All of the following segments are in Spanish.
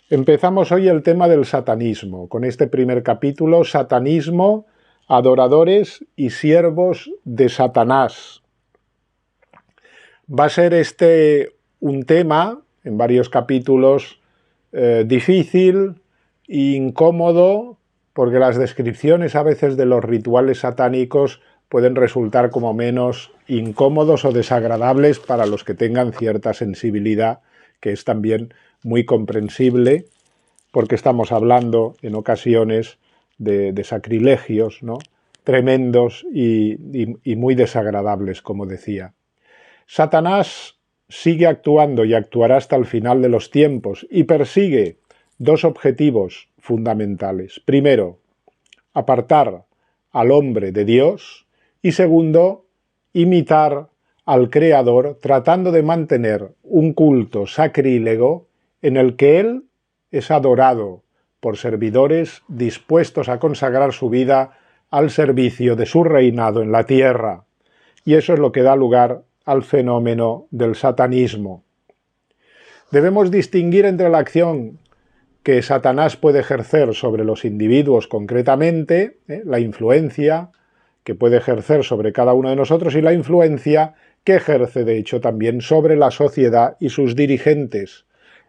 Empezamos hoy el tema del satanismo, con este primer capítulo, Satanismo, adoradores y siervos de Satanás. Va a ser un tema, en varios capítulos, difícil e incómodo, porque las descripciones a veces de los rituales satánicos pueden resultar como menos incómodos o desagradables para los que tengan cierta sensibilidad, que es también muy comprensible, porque estamos hablando en ocasiones de sacrilegios, ¿no?, tremendos y muy desagradables, como decía. Satanás sigue actuando y actuará hasta el final de los tiempos y persigue dos objetivos fundamentales. Primero, apartar al hombre de Dios y segundo, imitar al Creador tratando de mantener un culto sacrílego en el que Él es adorado por servidores dispuestos a consagrar su vida al servicio de su reinado en la tierra. Y eso es lo que da lugar al fenómeno del satanismo. Debemos distinguir entre la acción que Satanás puede ejercer sobre los individuos concretamente, la influencia que puede ejercer sobre cada uno de nosotros y la influencia que ejerce de hecho también sobre la sociedad y sus dirigentes,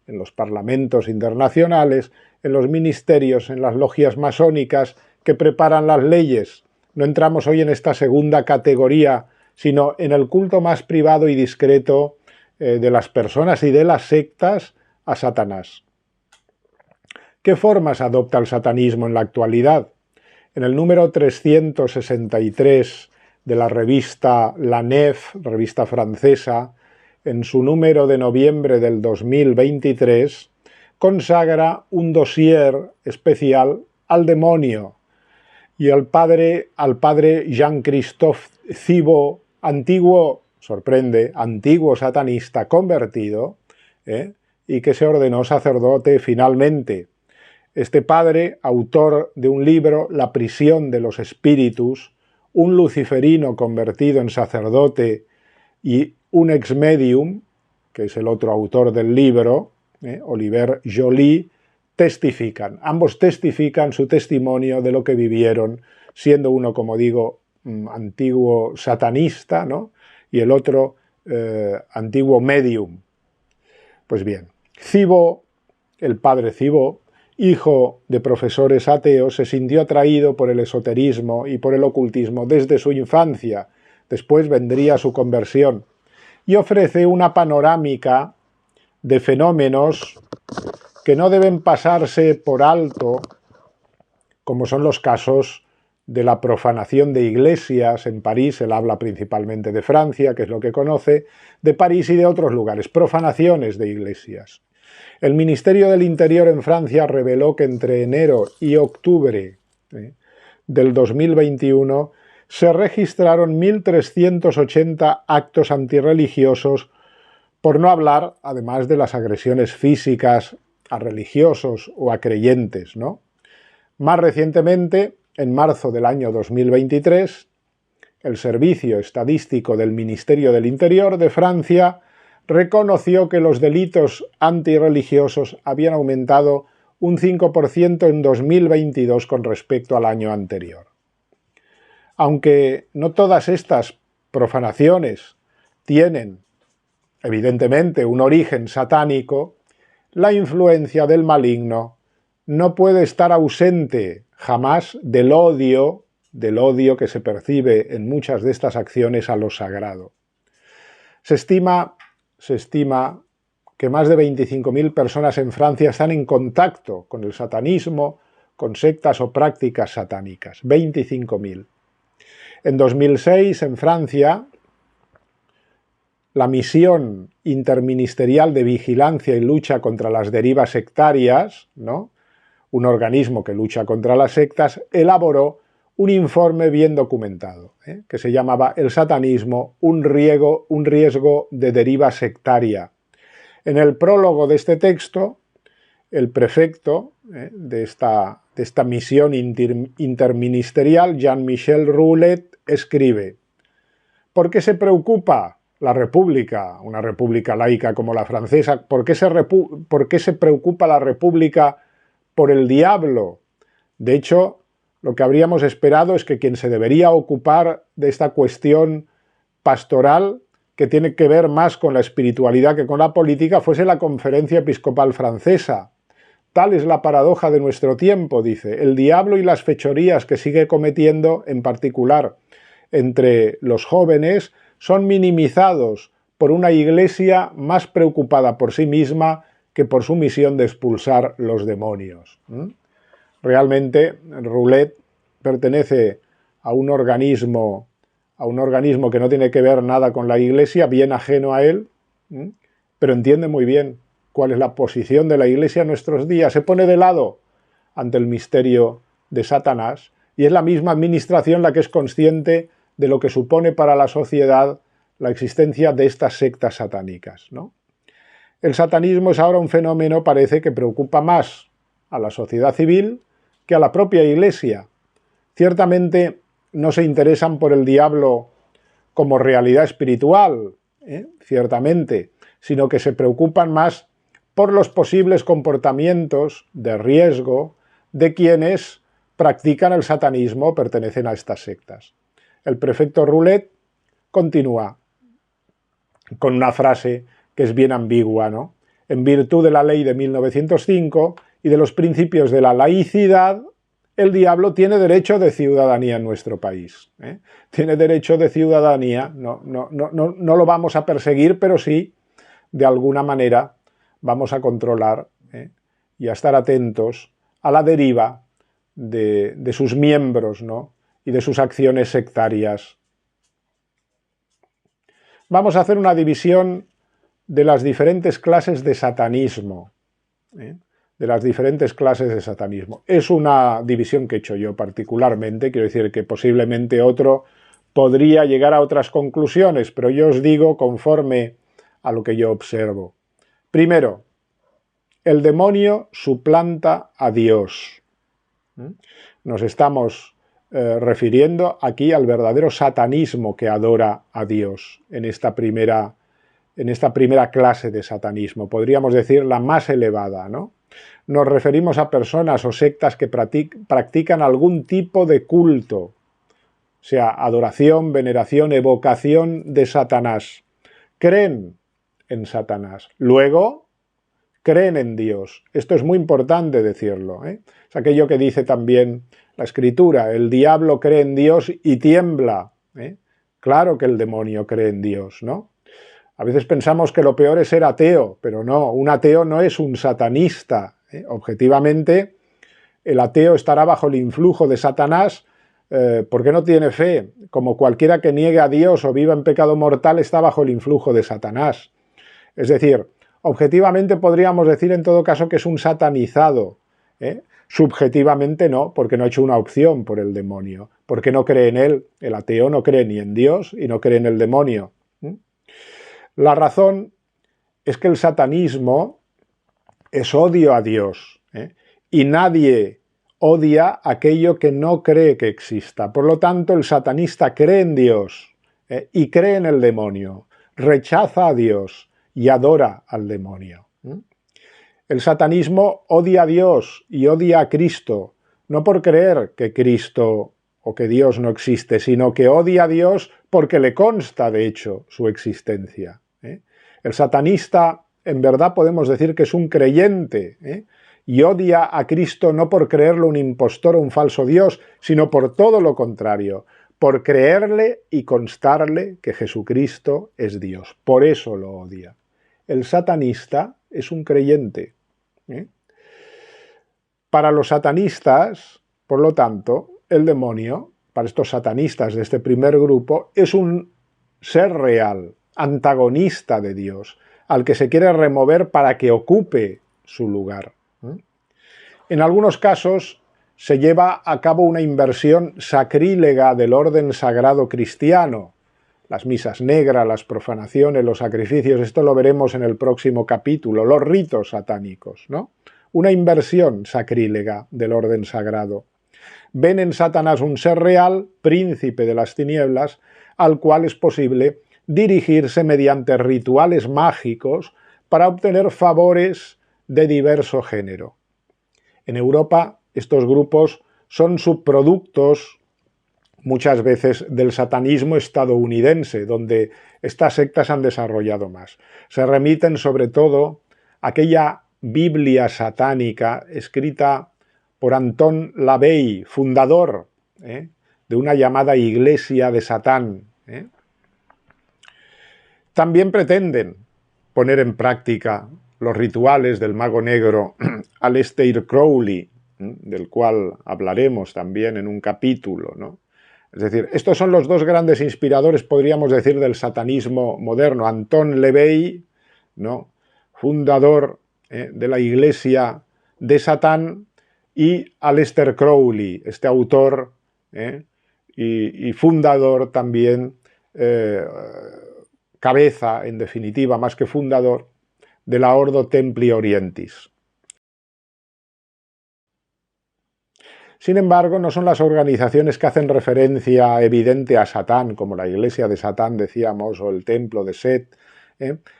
en los parlamentos internacionales, en los ministerios, en las logias masónicas que preparan las leyes. No entramos hoy en esta segunda categoría, sino en el culto más privado y discreto de las personas y de las sectas a Satanás. ¿Qué formas adopta el satanismo en la actualidad? En el número 363 de la revista La Nef, revista francesa, en su número de noviembre del 2023, consagra un dossier especial al demonio y al padre Jean-Christophe Thibault, antiguo satanista convertido, y que se ordenó sacerdote finalmente. Este padre, autor de un libro, La prisión de los espíritus, un luciferino convertido en sacerdote y un ex-medium, que es el otro autor del libro, Oliver Joly, testifican. Ambos testifican su testimonio de lo que vivieron, siendo uno, como digo, antiguo satanista, ¿no?, y el otro antiguo medium. Pues bien, Thibault, el padre Thibault, hijo de profesores ateos, se sintió atraído por el esoterismo y por el ocultismo desde su infancia. Después vendría su conversión y ofrece una panorámica de fenómenos que no deben pasarse por alto, como son los casos de la profanación de iglesias en París. Él habla principalmente de Francia, que es lo que conoce, de París y de otros lugares, profanaciones de iglesias. El Ministerio del Interior en Francia reveló que entre enero y octubre del 2021 se registraron 1.380 actos antirreligiosos, por no hablar, además, de las agresiones físicas a religiosos o a creyentes, ¿no? Más recientemente, en marzo del año 2023, el Servicio Estadístico del Ministerio del Interior de Francia reconoció que los delitos antirreligiosos habían aumentado un 5% en 2022 con respecto al año anterior. Aunque no todas estas profanaciones tienen, evidentemente, un origen satánico, la influencia del maligno no puede estar ausente jamás del odio que se percibe en muchas de estas acciones a lo sagrado. Se estima que más de 25.000 personas en Francia están en contacto con el satanismo, con sectas o prácticas satánicas. 25.000. En 2006, en Francia, la Misión Interministerial de Vigilancia y Lucha contra las Derivas Sectarias, ¿no?, un organismo que lucha contra las sectas, elaboró un informe bien documentado, que se llamaba El satanismo, un riesgo de deriva sectaria. En el prólogo de este texto, el prefecto de esta misión interministerial, Jean-Michel Roulet, escribe: ¿por qué se preocupa la república, una república laica como la francesa? ¿Por qué se preocupa la república por el diablo? De hecho, lo que habríamos esperado es que quien se debería ocupar de esta cuestión pastoral, que tiene que ver más con la espiritualidad que con la política, fuese la Conferencia Episcopal Francesa. Tal es la paradoja de nuestro tiempo, dice, el diablo y las fechorías que sigue cometiendo, en particular entre los jóvenes, son minimizados por una iglesia más preocupada por sí misma que por su misión de expulsar los demonios. Realmente, Roulet pertenece a un organismo que no tiene que ver nada con la iglesia, bien ajeno a él, pero entiende muy bien cuál es la posición de la iglesia en nuestros días. Se pone de lado ante el misterio de Satanás y es la misma administración la que es consciente de lo que supone para la sociedad la existencia de estas sectas satánicas, ¿no? El satanismo es ahora un fenómeno, parece, que preocupa más a la sociedad civil que a la propia iglesia. Ciertamente no se interesan por el diablo como realidad espiritual, ciertamente, sino que se preocupan más por los posibles comportamientos de riesgo de quienes practican el satanismo o pertenecen a estas sectas. El prefecto Roulet continúa con una frase que es bien ambigua, ¿no? En virtud de la ley de 1905 y de los principios de la laicidad, el diablo tiene derecho de ciudadanía en nuestro país. Tiene derecho de ciudadanía, no lo vamos a perseguir, pero sí, de alguna manera, vamos a controlar y a estar atentos a la deriva de sus miembros, ¿no? Y de sus acciones sectarias. Vamos a hacer una división de las diferentes clases de satanismo. De las diferentes clases de satanismo. Es una división que he hecho yo particularmente, quiero decir que posiblemente otro podría llegar a otras conclusiones, pero yo os digo conforme a lo que yo observo. Primero, el demonio suplanta a Dios. Nos estamos refiriendo aquí al verdadero satanismo que adora a Dios en esta primera clase de satanismo, podríamos decir la más elevada, ¿no? Nos referimos a personas o sectas que practican algún tipo de culto, o sea, adoración, veneración, evocación de Satanás. Creen en Satanás. Luego, creen en Dios. Esto es muy importante decirlo, Es aquello que dice también la Escritura, el diablo cree en Dios y tiembla. Claro que el demonio cree en Dios, ¿no? A veces pensamos que lo peor es ser ateo, pero no, un ateo no es un satanista. Objetivamente, el ateo estará bajo el influjo de Satanás porque no tiene fe. Como cualquiera que niegue a Dios o viva en pecado mortal está bajo el influjo de Satanás. Es decir, objetivamente podríamos decir en todo caso que es un satanizado. Subjetivamente no, porque no ha hecho una opción por el demonio, porque no cree en él. El ateo no cree ni en Dios y no cree en el demonio. La razón es que el satanismo es odio a Dios, y nadie odia aquello que no cree que exista. Por lo tanto, el satanista cree en Dios y cree en el demonio, rechaza a Dios y adora al demonio. El satanismo odia a Dios y odia a Cristo, no por creer que Cristo o que Dios no existe, sino que odia a Dios porque le consta, de hecho, su existencia. El satanista, en verdad, podemos decir que es un creyente, y odia a Cristo no por creerlo un impostor o un falso Dios, sino por todo lo contrario, por creerle y constarle que Jesucristo es Dios. Por eso lo odia. El satanista es un creyente. Para los satanistas, por lo tanto, el demonio, para estos satanistas de este primer grupo, es un ser real, antagonista de Dios, al que se quiere remover para que ocupe su lugar. En algunos casos se lleva a cabo una inversión sacrílega del orden sagrado cristiano, las misas negras, las profanaciones, los sacrificios, esto lo veremos en el próximo capítulo, los ritos satánicos, ¿no? Una inversión sacrílega del orden sagrado. Ven en Satanás un ser real, príncipe de las tinieblas, al cual es posible dirigirse mediante rituales mágicos para obtener favores de diverso género. En Europa, estos grupos son subproductos muchas veces del satanismo estadounidense, donde estas sectas han desarrollado más. Se remiten sobre todo a aquella Biblia satánica escrita por Anton LaVey, fundador de una llamada Iglesia de Satán. También pretenden poner en práctica los rituales del mago negro Aleister Crowley, del cual hablaremos también en un capítulo, ¿no? Es decir, estos son los dos grandes inspiradores, podríamos decir, del satanismo moderno. Anton LaVey, ¿no?, fundador de la Iglesia de Satán, y Aleister Crowley, este autor y fundador también, cabeza, en definitiva, más que fundador, de la Ordo Templi Orientis. Sin embargo, no son las organizaciones que hacen referencia evidente a Satán, como la Iglesia de Satán, decíamos, o el Templo de Set,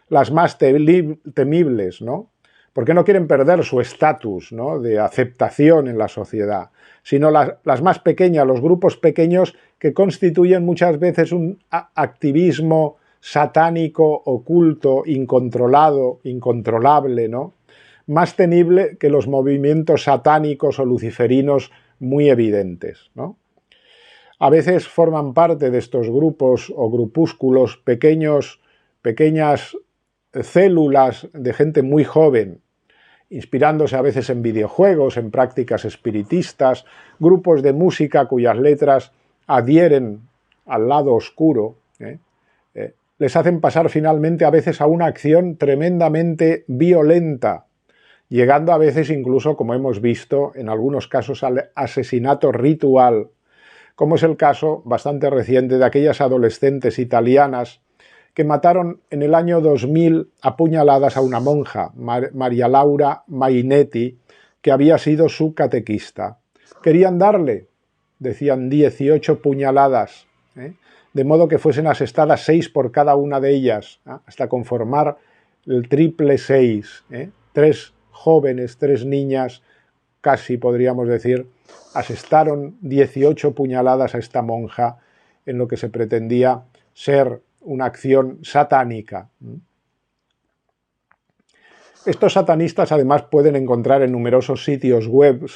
las más temibles, ¿no?, porque no quieren perder su estatus, ¿no?, de aceptación en la sociedad, sino las más pequeñas, los grupos pequeños que constituyen muchas veces un activismo satánico, oculto, incontrolado, incontrolable, ¿no?, más temible que los movimientos satánicos o luciferinos muy evidentes, ¿no? A veces forman parte de estos grupos o grupúsculos pequeñas células de gente muy joven, inspirándose a veces en videojuegos, en prácticas espiritistas, grupos de música cuyas letras adhieren al lado oscuro, les hacen pasar finalmente a veces a una acción tremendamente violenta, llegando a veces incluso, como hemos visto, en algunos casos al asesinato ritual, como es el caso bastante reciente de aquellas adolescentes italianas que mataron en el año 2000 a puñaladas a una monja, María Laura Mainetti, que había sido su catequista. Querían darle, decían, 18 puñaladas, de modo que fuesen asestadas 6 por cada una de ellas, hasta conformar el triple 6, 3 jóvenes, 3 niñas, casi podríamos decir, asestaron 18 puñaladas a esta monja en lo que se pretendía ser una acción satánica. Estos satanistas además pueden encontrar en numerosos sitios web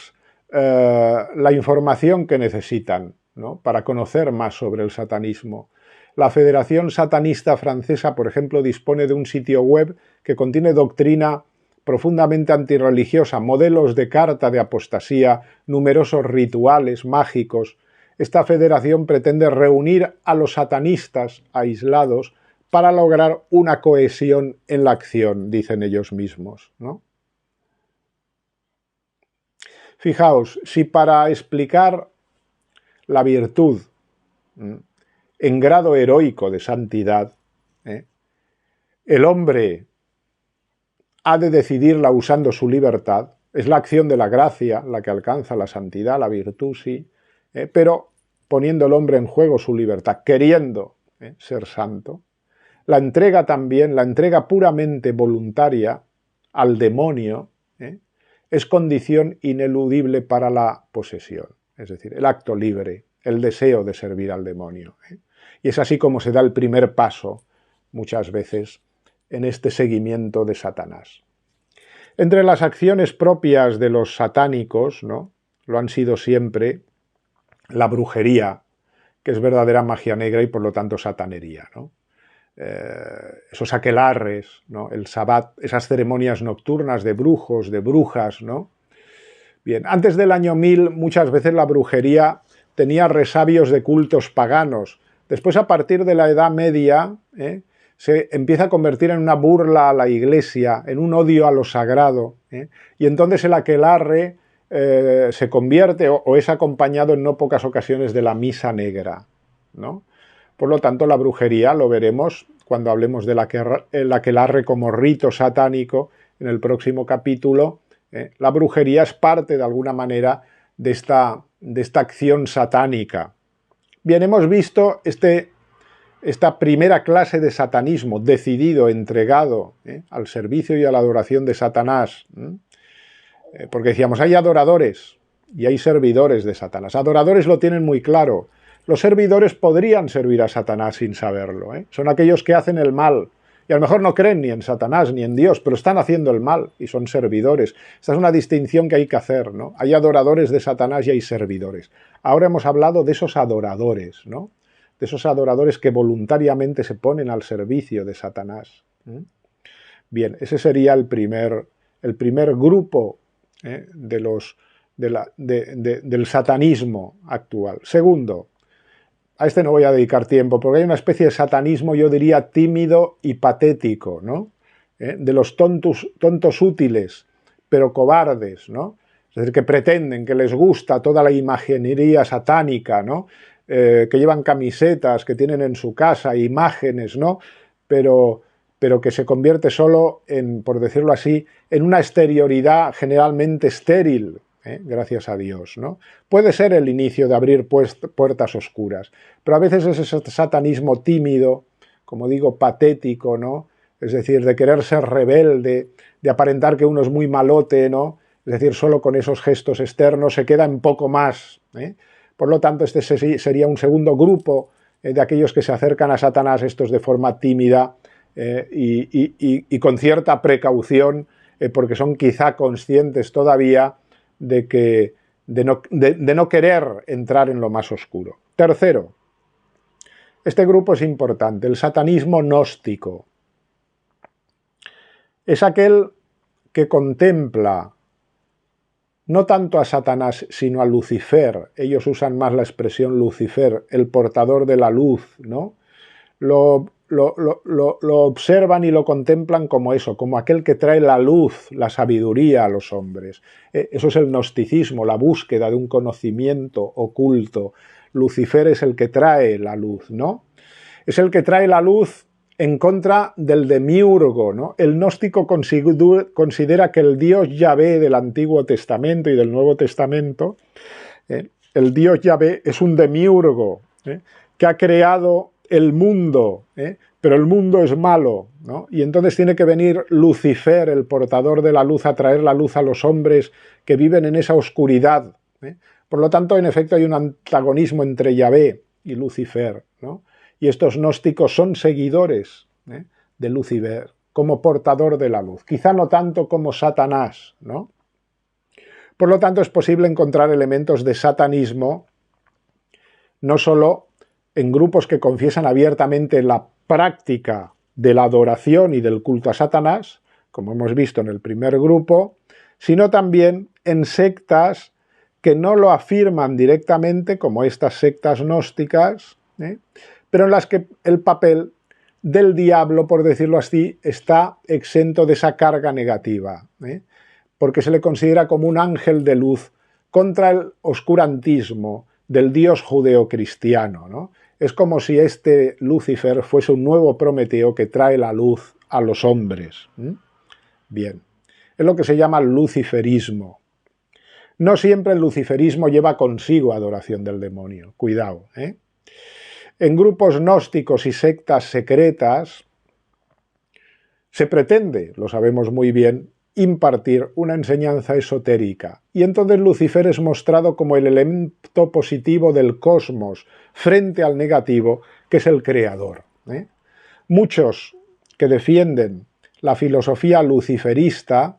la información que necesitan, ¿no?, para conocer más sobre el satanismo. La Federación Satanista Francesa, por ejemplo, dispone de un sitio web que contiene doctrina profundamente antirreligiosa, modelos de carta de apostasía, numerosos rituales mágicos. Esta federación pretende reunir a los satanistas aislados para lograr una cohesión en la acción, dicen ellos mismos, ¿no? Fijaos, si para explicar la virtud en grado heroico de santidad, el hombre ha de decidirla usando su libertad, es la acción de la gracia la que alcanza la santidad, la virtud, sí, pero poniendo el hombre en juego su libertad, queriendo ser santo, la entrega también, la entrega puramente voluntaria al demonio, es condición ineludible para la posesión, es decir, el acto libre, el deseo de servir al demonio. Y es así como se da el primer paso, muchas veces, en este seguimiento de Satanás. Entre las acciones propias de los satánicos, ¿no?, lo han sido siempre la brujería, que es verdadera magia negra y por lo tanto satanería, ¿no? Esos aquelarres, ¿no?, el sabbat, esas ceremonias nocturnas de brujos, de brujas, ¿no? Bien, antes del año 1000 muchas veces la brujería tenía resabios de cultos paganos. Después, a partir de la Edad Media, se empieza a convertir en una burla a la Iglesia, en un odio a lo sagrado, y entonces el aquelarre se convierte o es acompañado en no pocas ocasiones de la misa negra, ¿no? Por lo tanto, la brujería, lo veremos cuando hablemos del aquelarre como rito satánico en el próximo capítulo, la brujería es parte de alguna manera de esta acción satánica. Bien, hemos visto este esta primera clase de satanismo decidido, entregado al servicio y a la adoración de Satanás, porque decíamos, hay adoradores y hay servidores de Satanás. Adoradores lo tienen muy claro. Los servidores podrían servir a Satanás sin saberlo. Son aquellos que hacen el mal. Y a lo mejor no creen ni en Satanás ni en Dios, pero están haciendo el mal y son servidores. Esta es una distinción que hay que hacer, ¿no? Hay adoradores de Satanás y hay servidores. Ahora hemos hablado de esos adoradores, ¿no? De esos adoradores que voluntariamente se ponen al servicio de Satanás. Bien, ese sería el primer grupo del satanismo actual. Segundo, a este no voy a dedicar tiempo, porque hay una especie de satanismo, yo diría, tímido y patético, ¿no? De los tontos útiles, pero cobardes, ¿no? Es decir, que pretenden, que les gusta toda la imaginería satánica, ¿no? Que llevan camisetas, que tienen en su casa imágenes, ¿no? Pero que se convierte solo en, por decirlo así, en una exterioridad generalmente estéril, gracias a Dios, ¿no? Puede ser el inicio de abrir puertas oscuras, pero a veces es ese satanismo tímido, como digo, patético, ¿no? Es decir, de querer ser rebelde, de aparentar que uno es muy malote, ¿no? Es decir, solo con esos gestos externos se queda en poco más, Por lo tanto, este sería un segundo grupo de aquellos que se acercan a Satanás, estos de forma tímida y con cierta precaución, porque son quizá conscientes todavía de no querer entrar en lo más oscuro. Tercero, este grupo es importante, el satanismo gnóstico. Es aquel que contempla no tanto a Satanás, sino a Lucifer. Ellos usan más la expresión Lucifer, el portador de la luz, ¿no? Lo observan y lo contemplan como eso, como aquel que trae la luz, la sabiduría a los hombres. Eso es el gnosticismo, la búsqueda de un conocimiento oculto. Lucifer es el que trae la luz, ¿no? Es el que trae la luz en contra del demiurgo, ¿no? El gnóstico considera que el Dios Yahvé del Antiguo Testamento y del Nuevo Testamento, el Dios Yahvé es un demiurgo, que ha creado el mundo, pero el mundo es malo, ¿no? Y entonces tiene que venir Lucifer, el portador de la luz, a traer la luz a los hombres que viven en esa oscuridad. Por lo tanto, en efecto, hay un antagonismo entre Yahvé y Lucifer, ¿no? Y estos gnósticos son seguidores de Lucifer como portador de la luz, quizá no tanto como Satanás, ¿no? Por lo tanto, es posible encontrar elementos de satanismo no solo en grupos que confiesan abiertamente la práctica de la adoración y del culto a Satanás, como hemos visto en el primer grupo, sino también en sectas que no lo afirman directamente, como estas sectas gnósticas, pero en las que el papel del diablo, por decirlo así, está exento de esa carga negativa, porque se le considera como un ángel de luz contra el oscurantismo del Dios judeocristiano, ¿no? Es como si este Lucifer fuese un nuevo Prometeo que trae la luz a los hombres. Bien, es lo que se llama luciferismo. No siempre el luciferismo lleva consigo adoración del demonio, cuidado, En grupos gnósticos y sectas secretas se pretende, lo sabemos muy bien, impartir una enseñanza esotérica. Y entonces Lucifer es mostrado como el elemento positivo del cosmos frente al negativo, que es el creador. Muchos que defienden la filosofía luciferista,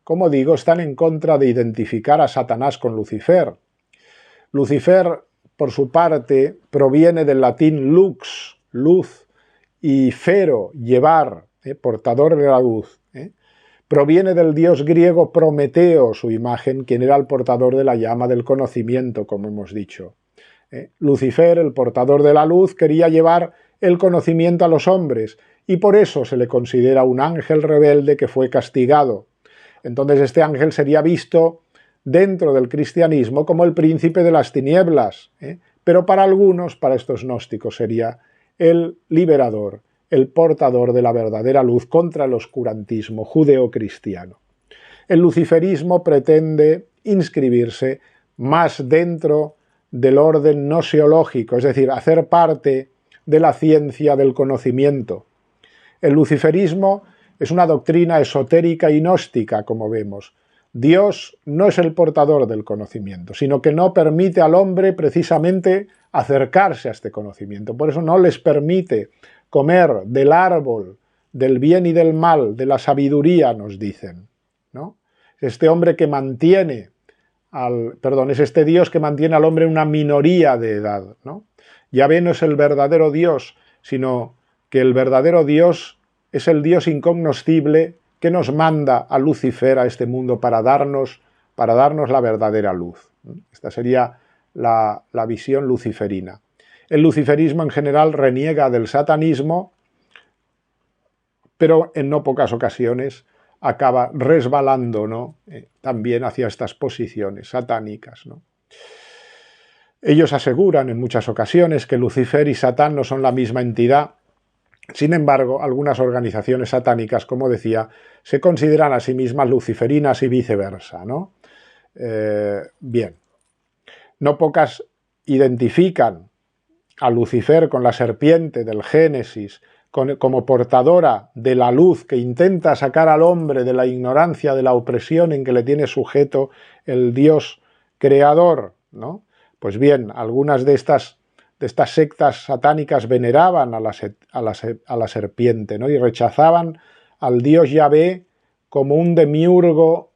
como digo, están en contra de identificar a Satanás con Lucifer. Lucifer, por su parte, proviene del latín lux, luz, y fero, llevar, portador de la luz. Proviene del dios griego Prometeo, su imagen, quien era el portador de la llama del conocimiento, como hemos dicho. Lucifer, el portador de la luz, quería llevar el conocimiento a los hombres, y por eso se le considera un ángel rebelde que fue castigado. Entonces este ángel sería visto dentro del cristianismo como el príncipe de las tinieblas, pero para algunos, para estos gnósticos, sería el liberador, el portador de la verdadera luz contra el oscurantismo judeocristiano. El luciferismo pretende inscribirse más dentro del orden gnoseológico, es decir, hacer parte de la ciencia del conocimiento. El luciferismo es una doctrina esotérica y gnóstica, como vemos. Dios no es el portador del conocimiento, sino que no permite al hombre precisamente acercarse a este conocimiento. Por eso no les permite comer del árbol del bien y del mal, de la sabiduría, nos dicen, ¿no? Este hombre que mantiene es este Dios que mantiene al hombre en una minoría de edad, ¿no? Yahvé no es el verdadero Dios, sino que el verdadero Dios es el Dios incognoscible que nos manda a Lucifer a este mundo para darnos la verdadera luz. Esta sería la visión luciferina. El luciferismo en general reniega del satanismo, pero en no pocas ocasiones acaba resbalando, ¿no? También hacia estas posiciones satánicas, ¿no? Ellos aseguran en muchas ocasiones que Lucifer y Satán no son la misma entidad. Sin embargo, algunas organizaciones satánicas, como decía, se consideran a sí mismas luciferinas y viceversa, ¿no? Bien. No pocas identifican a Lucifer con la serpiente del Génesis, como portadora de la luz que intenta sacar al hombre de la ignorancia, de la opresión en que le tiene sujeto el Dios creador, ¿no? Pues bien, algunas de estas sectas satánicas veneraban a la serpiente, ¿no? Y rechazaban al Dios Yahvé como un demiurgo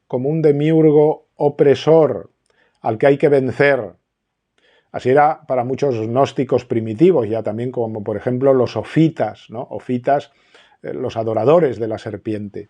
opresor al que hay que vencer. Así era para muchos gnósticos primitivos, ya también como por ejemplo los ofitas, ¿no? Ofitas, los adoradores de la serpiente.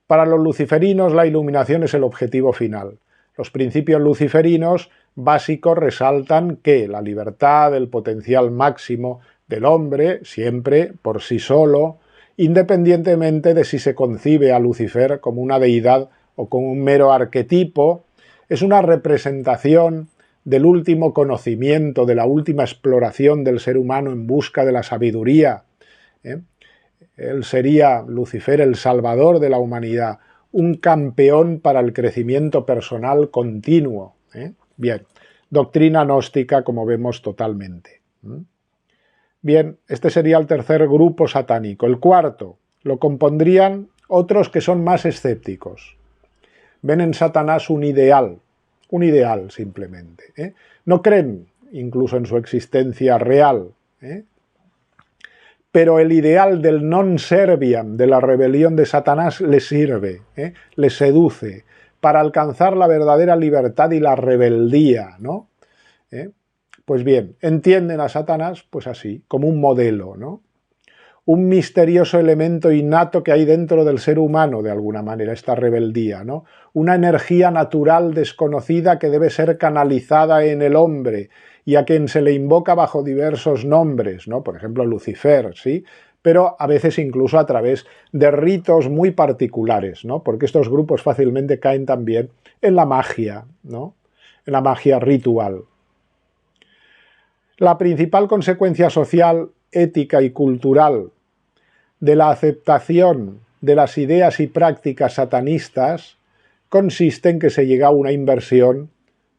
Para los luciferinos la iluminación es el objetivo final. Los principios luciferinos básicos resaltan que la libertad, el potencial máximo del hombre, siempre por sí solo, independientemente de si se concibe a Lucifer como una deidad o como un mero arquetipo, es una representación del último conocimiento, de la última exploración del ser humano en busca de la sabiduría. Él sería, Lucifer, el salvador de la humanidad, un campeón para el crecimiento personal continuo. Bien, doctrina gnóstica, como vemos, totalmente. Bien, este sería el tercer grupo satánico. El cuarto lo compondrían otros que son más escépticos. Ven en Satanás un ideal simplemente. No creen incluso en su existencia real, pero el ideal del non serviam, de la rebelión de Satanás, les sirve, les seduce para alcanzar la verdadera libertad y la rebeldía, ¿no? Pues bien, entienden a Satanás pues así, como un modelo, ¿no? Un misterioso elemento innato que hay dentro del ser humano, de alguna manera, esta rebeldía, ¿no? Una energía natural desconocida que debe ser canalizada en el hombre y a quien se le invoca bajo diversos nombres, ¿no? Por ejemplo, Lucifer, ¿sí? Pero a veces incluso a través de ritos muy particulares, ¿no? Porque estos grupos fácilmente caen también en la magia, ¿no? En la magia ritual. La principal consecuencia social, ética y cultural de la aceptación de las ideas y prácticas satanistas consiste en que se llega a una inversión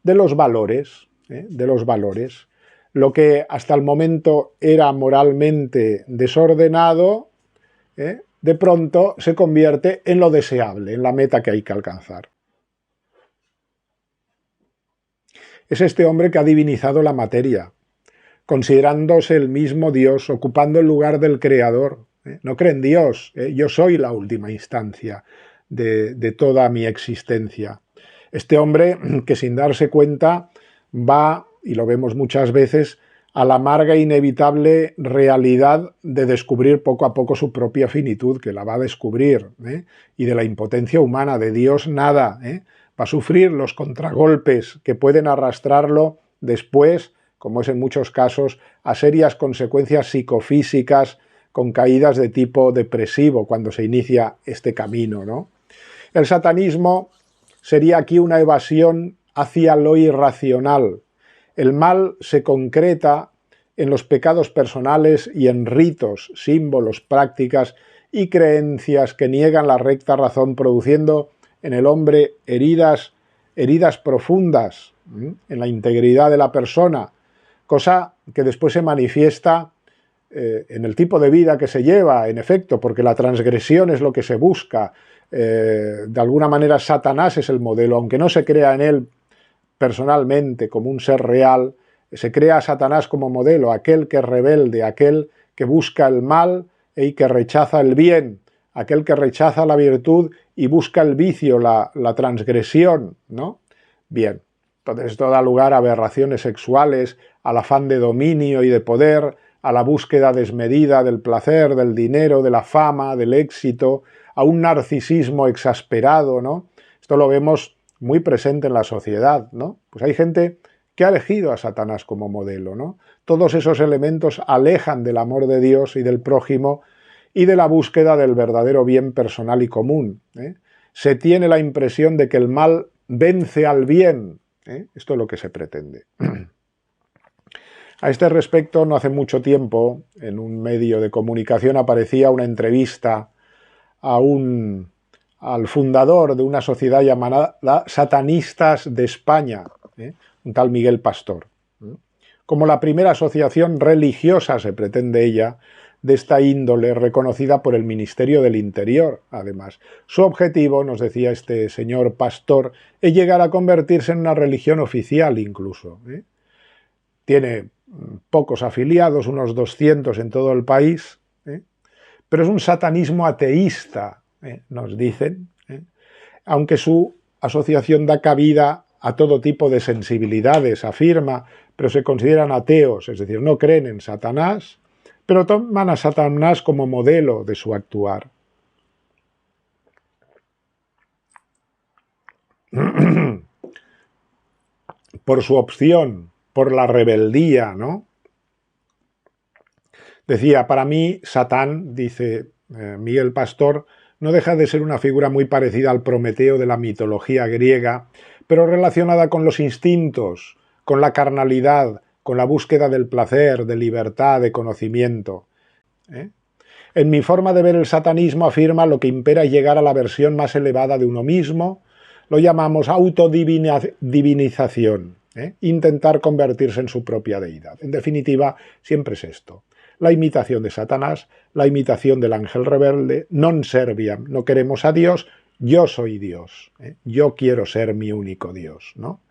de los valores, Lo que hasta el momento era moralmente desordenado, de pronto se convierte en lo deseable, en la meta que hay que alcanzar. Es este hombre que ha divinizado la materia, considerándose el mismo Dios, ocupando el lugar del Creador. No cree en Dios, yo soy la última instancia de toda mi existencia. Este hombre que sin darse cuenta va, y lo vemos muchas veces, a la amarga e inevitable realidad de descubrir poco a poco su propia finitud, que la va a descubrir, y de la impotencia humana, de Dios nada. Va a sufrir los contragolpes que pueden arrastrarlo después, como es en muchos casos, a serias consecuencias psicofísicas con caídas de tipo depresivo cuando se inicia este camino, ¿no? El satanismo sería aquí una evasión hacia lo irracional. El mal se concreta en los pecados personales y en ritos, símbolos, prácticas y creencias que niegan la recta razón, produciendo en el hombre heridas profundas en la integridad de la persona, cosa que después se manifiesta en el tipo de vida que se lleva, en efecto, porque la transgresión es lo que se busca. De alguna manera Satanás es el modelo, aunque no se crea en él personalmente como un ser real, se crea a Satanás como modelo, aquel que es rebelde, aquel que busca el mal y que rechaza el bien, aquel que rechaza la virtud y busca el vicio, la transgresión, ¿no? Bien, entonces esto da lugar a aberraciones sexuales, al afán de dominio y de poder, a la búsqueda desmedida del placer, del dinero, de la fama, del éxito, a un narcisismo exasperado, ¿no? Esto lo vemos muy presente en la sociedad, ¿no? Pues hay gente que ha elegido a Satanás como modelo, ¿no? Todos esos elementos alejan del amor de Dios y del prójimo y de la búsqueda del verdadero bien personal y común, ¿eh? Se tiene la impresión de que el mal vence al bien, ¿eh? Esto es lo que se pretende. A este respecto, no hace mucho tiempo, en un medio de comunicación aparecía una entrevista al fundador de una sociedad llamada Satanistas de España, ¿eh? Un tal Miguel Pastor. Como la primera asociación religiosa, se pretende ella, de esta índole, reconocida por el Ministerio del Interior, además. Su objetivo, nos decía este señor Pastor, es llegar a convertirse en una religión oficial incluso, ¿eh? Tiene pocos afiliados, unos 200 en todo el país, ¿eh? Pero es un satanismo ateísta, nos dicen, ¿eh? Aunque su asociación da cabida a todo tipo de sensibilidades, afirma, pero se consideran ateos, es decir, no creen en Satanás, pero toman a Satanás como modelo de su actuar. Por su opción, por la rebeldía, ¿no? Decía, para mí, Satán, dice Miguel Pastor, no deja de ser una figura muy parecida al Prometeo de la mitología griega, pero relacionada con los instintos, con la carnalidad, con la búsqueda del placer, de libertad, de conocimiento. En mi forma de ver el satanismo afirma lo que impera es llegar a la versión más elevada de uno mismo, lo llamamos autodivinización, intentar convertirse en su propia deidad. En definitiva, siempre es esto. La imitación de Satanás, la imitación del ángel rebelde, non serviam, no queremos a Dios, yo soy Dios, yo quiero ser mi único Dios, ¿no?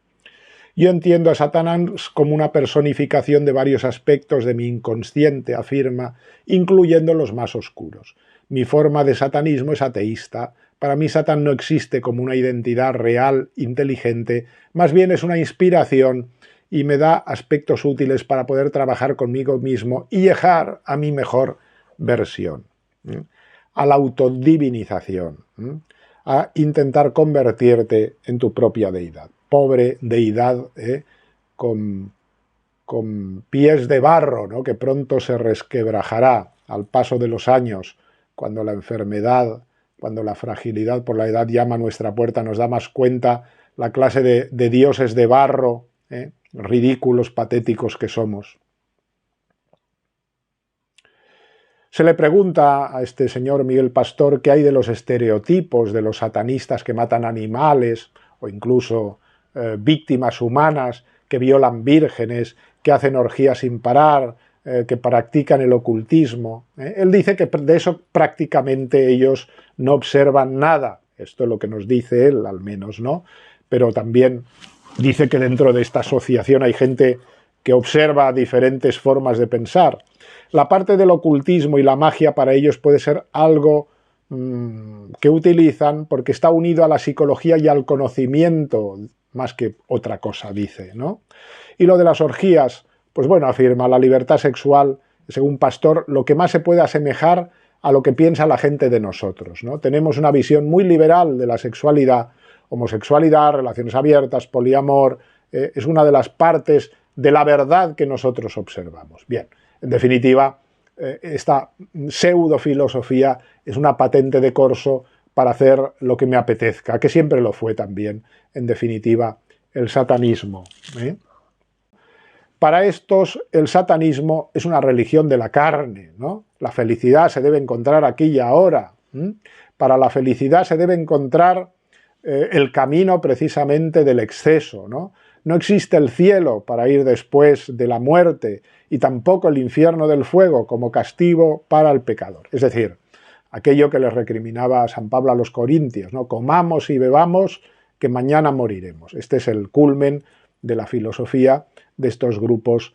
Yo entiendo a Satanás como una personificación de varios aspectos de mi inconsciente, afirma, incluyendo los más oscuros. Mi forma de satanismo es ateísta. Para mí Satán no existe como una identidad real, inteligente, más bien es una inspiración y me da aspectos útiles para poder trabajar conmigo mismo y llegar a mi mejor versión, a la autodivinización, a intentar convertirte en tu propia deidad. Pobre deidad con pies de barro, ¿no? Que pronto se resquebrajará al paso de los años, cuando la enfermedad, cuando la fragilidad por la edad llama a nuestra puerta, nos da más cuenta la clase de dioses de barro, ridículos, patéticos que somos. Se le pregunta a este señor Miguel Pastor qué hay de los estereotipos de los satanistas que matan animales o incluso víctimas humanas, que violan vírgenes, que hacen orgías sin parar, que practican el ocultismo. Él dice que de eso prácticamente ellos no observan nada. Esto es lo que nos dice él, al menos, ¿no? Pero también dice que dentro de esta asociación hay gente que observa diferentes formas de pensar. La parte del ocultismo y la magia para ellos puede ser algo que utilizan porque está unido a la psicología y al conocimiento, más que otra cosa, dice, ¿no? Y lo de las orgías, pues bueno, afirma, la libertad sexual, según Pastor, lo que más se puede asemejar a lo que piensa la gente de nosotros, ¿no? Tenemos una visión muy liberal de la sexualidad, homosexualidad, relaciones abiertas, poliamor, es una de las partes de la verdad que nosotros observamos. Bien, en definitiva, esta pseudofilosofía es una patente de corso para hacer lo que me apetezca, que siempre lo fue también, en definitiva, el satanismo. Para estos, el satanismo es una religión de la carne, ¿no? La felicidad se debe encontrar aquí y ahora. Para la felicidad se debe encontrar el camino precisamente del exceso, ¿no? no existe el cielo para ir después de la muerte y tampoco el infierno del fuego como castigo para el pecador. Es decir, aquello que les recriminaba San Pablo a los corintios, ¿no? Comamos y bebamos que mañana moriremos. Este es el culmen de la filosofía de estos grupos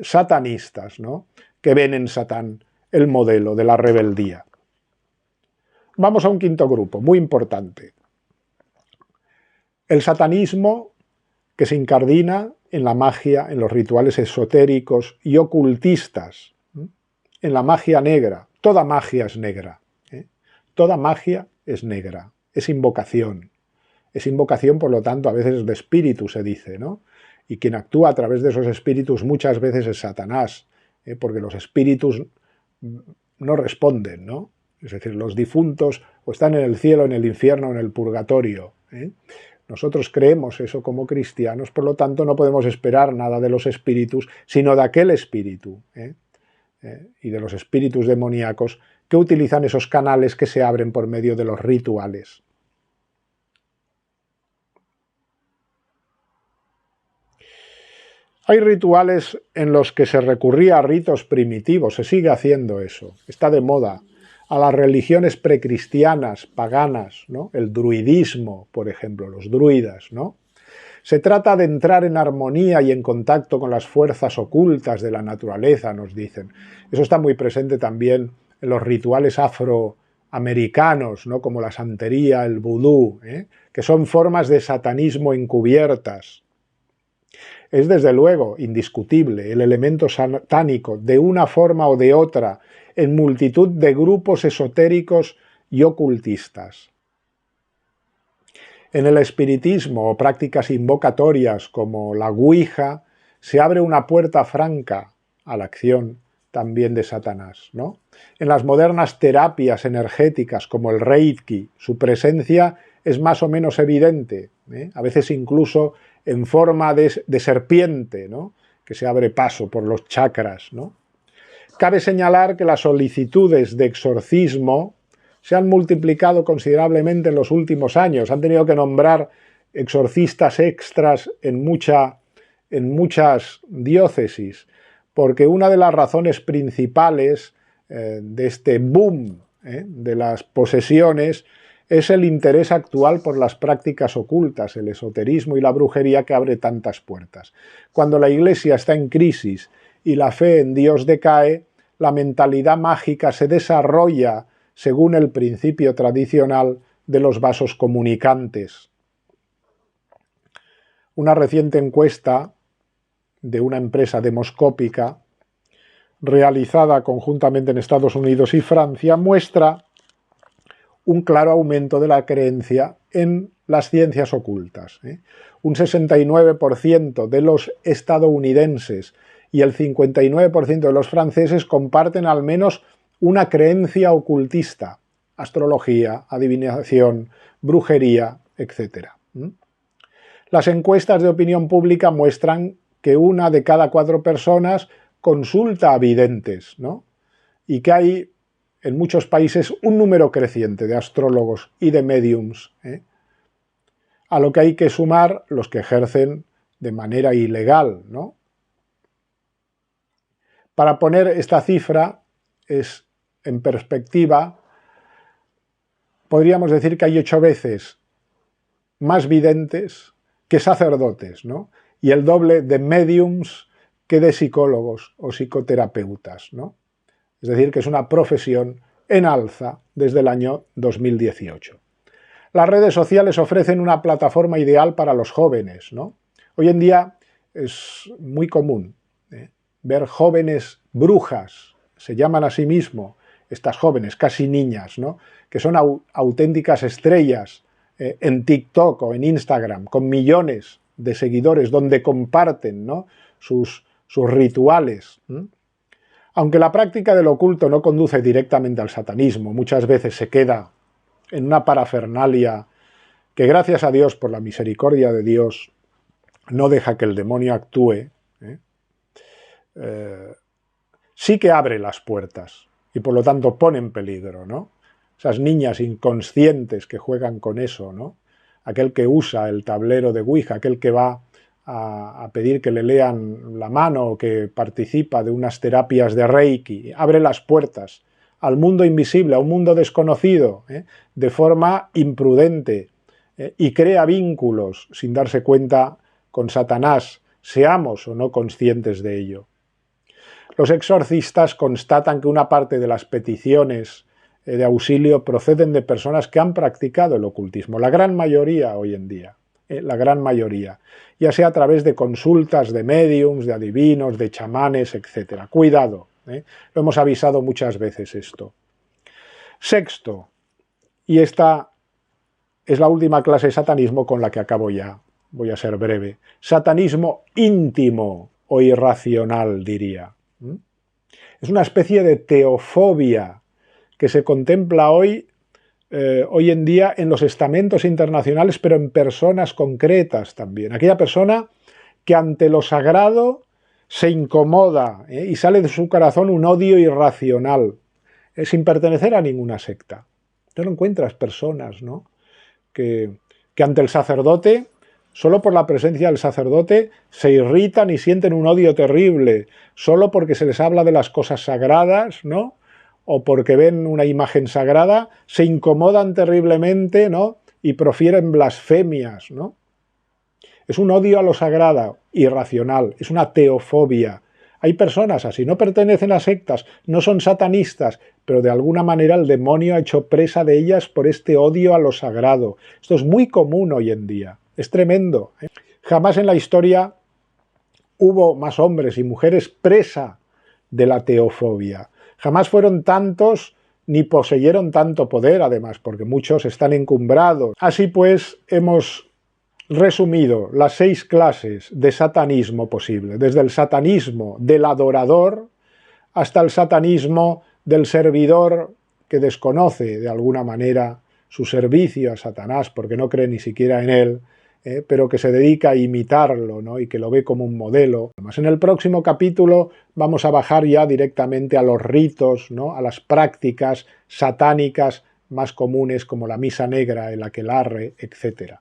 satanistas, ¿no? Que ven en Satán el modelo de la rebeldía. Vamos a un quinto grupo, muy importante. El satanismo que se incardina en la magia, en los rituales esotéricos y ocultistas, en la magia negra. Toda magia es negra. Toda magia es negra, es invocación. Es invocación, por lo tanto, a veces de espíritu se dice, ¿no? Y quien actúa a través de esos espíritus muchas veces es Satanás, porque los espíritus no responden, ¿no? Es decir, los difuntos o están en el cielo, en el infierno o en el purgatorio. Nosotros creemos eso como cristianos, por lo tanto no podemos esperar nada de los espíritus, sino de aquel espíritu, y de los espíritus demoníacos que utilizan esos canales que se abren por medio de los rituales. Hay rituales en los que se recurría a ritos primitivos, se sigue haciendo eso, está de moda, a las religiones precristianas, paganas, ¿no? El druidismo, por ejemplo, los druidas, ¿no? Se trata de entrar en armonía y en contacto con las fuerzas ocultas de la naturaleza, nos dicen. Eso está muy presente también en los rituales afroamericanos, ¿no? Como la santería, el vudú, que son formas de satanismo encubiertas. Es desde luego indiscutible el elemento satánico de una forma o de otra en multitud de grupos esotéricos y ocultistas. En el espiritismo o prácticas invocatorias como la Ouija se abre una puerta franca a la acción también de Satanás, ¿no? En las modernas terapias energéticas como el Reiki, su presencia es más o menos evidente, a veces incluso en forma de serpiente, ¿no? Que se abre paso por los chakras, ¿no? Cabe señalar que las solicitudes de exorcismo se han multiplicado considerablemente en los últimos años. Han tenido que nombrar exorcistas extras en muchas diócesis, porque una de las razones principales de este boom de las posesiones es el interés actual por las prácticas ocultas, el esoterismo y la brujería que abre tantas puertas. Cuando la Iglesia está en crisis y la fe en Dios decae, la mentalidad mágica se desarrolla según el principio tradicional de los vasos comunicantes. Una reciente encuesta de una empresa demoscópica realizada conjuntamente en Estados Unidos y Francia muestra un claro aumento de la creencia en las ciencias ocultas. Un 69% de los estadounidenses y el 59% de los franceses comparten al menos una creencia ocultista, astrología, adivinación, brujería, etc. Las encuestas de opinión pública muestran que 1 de cada 4 personas consulta a videntes, ¿no? Y que hay en muchos países un número creciente de astrólogos y de médiums, a lo que hay que sumar los que ejercen de manera ilegal, ¿no? Para poner esta cifra en perspectiva, podríamos decir que hay 8 veces más videntes que sacerdotes, ¿no? Y el doble de médiums que de psicólogos o psicoterapeutas, ¿no? Es decir, que es una profesión en alza desde el año 2018. Las redes sociales ofrecen una plataforma ideal para los jóvenes, ¿no? Hoy en día es muy común ver jóvenes brujas, se llaman a sí mismos estas jóvenes, casi niñas, ¿no? Que son auténticas estrellas en TikTok o en Instagram, con millones de seguidores, donde comparten, ¿no? sus rituales. Aunque la práctica del oculto no conduce directamente al satanismo, muchas veces se queda en una parafernalia que, gracias a Dios, por la misericordia de Dios, no deja que el demonio actúe, sí que abre las puertas y por lo tanto pone en peligro, ¿no? Esas niñas inconscientes que juegan con eso, ¿no? Aquel que usa el tablero de Ouija, aquel que va a pedir que le lean la mano o que participa de unas terapias de Reiki, abre las puertas al mundo invisible, a un mundo desconocido, de forma imprudente, y crea vínculos sin darse cuenta con Satanás, seamos o no conscientes de ello. Los exorcistas constatan que una parte de las peticiones de auxilio proceden de personas que han practicado el ocultismo, la gran mayoría hoy en día, la gran mayoría, ya sea a través de consultas de médiums, de adivinos, de chamanes, etc. Cuidado, lo hemos avisado muchas veces esto. Sexto, y esta es la última clase de satanismo con la que acabo ya, voy a ser breve, satanismo íntimo o irracional, diría. Es una especie de teofobia que se contempla hoy en día en los estamentos internacionales, pero en personas concretas también. Aquella persona que ante lo sagrado se incomoda y sale de su corazón un odio irracional, sin pertenecer a ninguna secta. Tú no encuentras personas, ¿no?, que ante el sacerdote, solo por la presencia del sacerdote, se irritan y sienten un odio terrible, solo porque se les habla de las cosas sagradas, ¿no?, o porque ven una imagen sagrada, se incomodan terriblemente, ¿no?, y profieren blasfemias, ¿no? Es un odio a lo sagrado, irracional, es una teofobia. Hay personas así, no pertenecen a sectas, no son satanistas, pero de alguna manera el demonio ha hecho presa de ellas por este odio a lo sagrado. Esto es muy común hoy en día, es tremendo. Jamás en la historia hubo más hombres y mujeres presa de la teofobia. Jamás fueron tantos ni poseyeron tanto poder, además, porque muchos están encumbrados. Así pues, hemos resumido las 6 clases de satanismo posible, desde el satanismo del adorador hasta el satanismo del servidor que desconoce de alguna manera su servicio a Satanás porque no cree ni siquiera en él, pero que se dedica a imitarlo, ¿no?, y que lo ve como un modelo. En el próximo capítulo vamos a bajar ya directamente a los ritos, ¿no?, a las prácticas satánicas más comunes como la misa negra, el aquelarre, etc.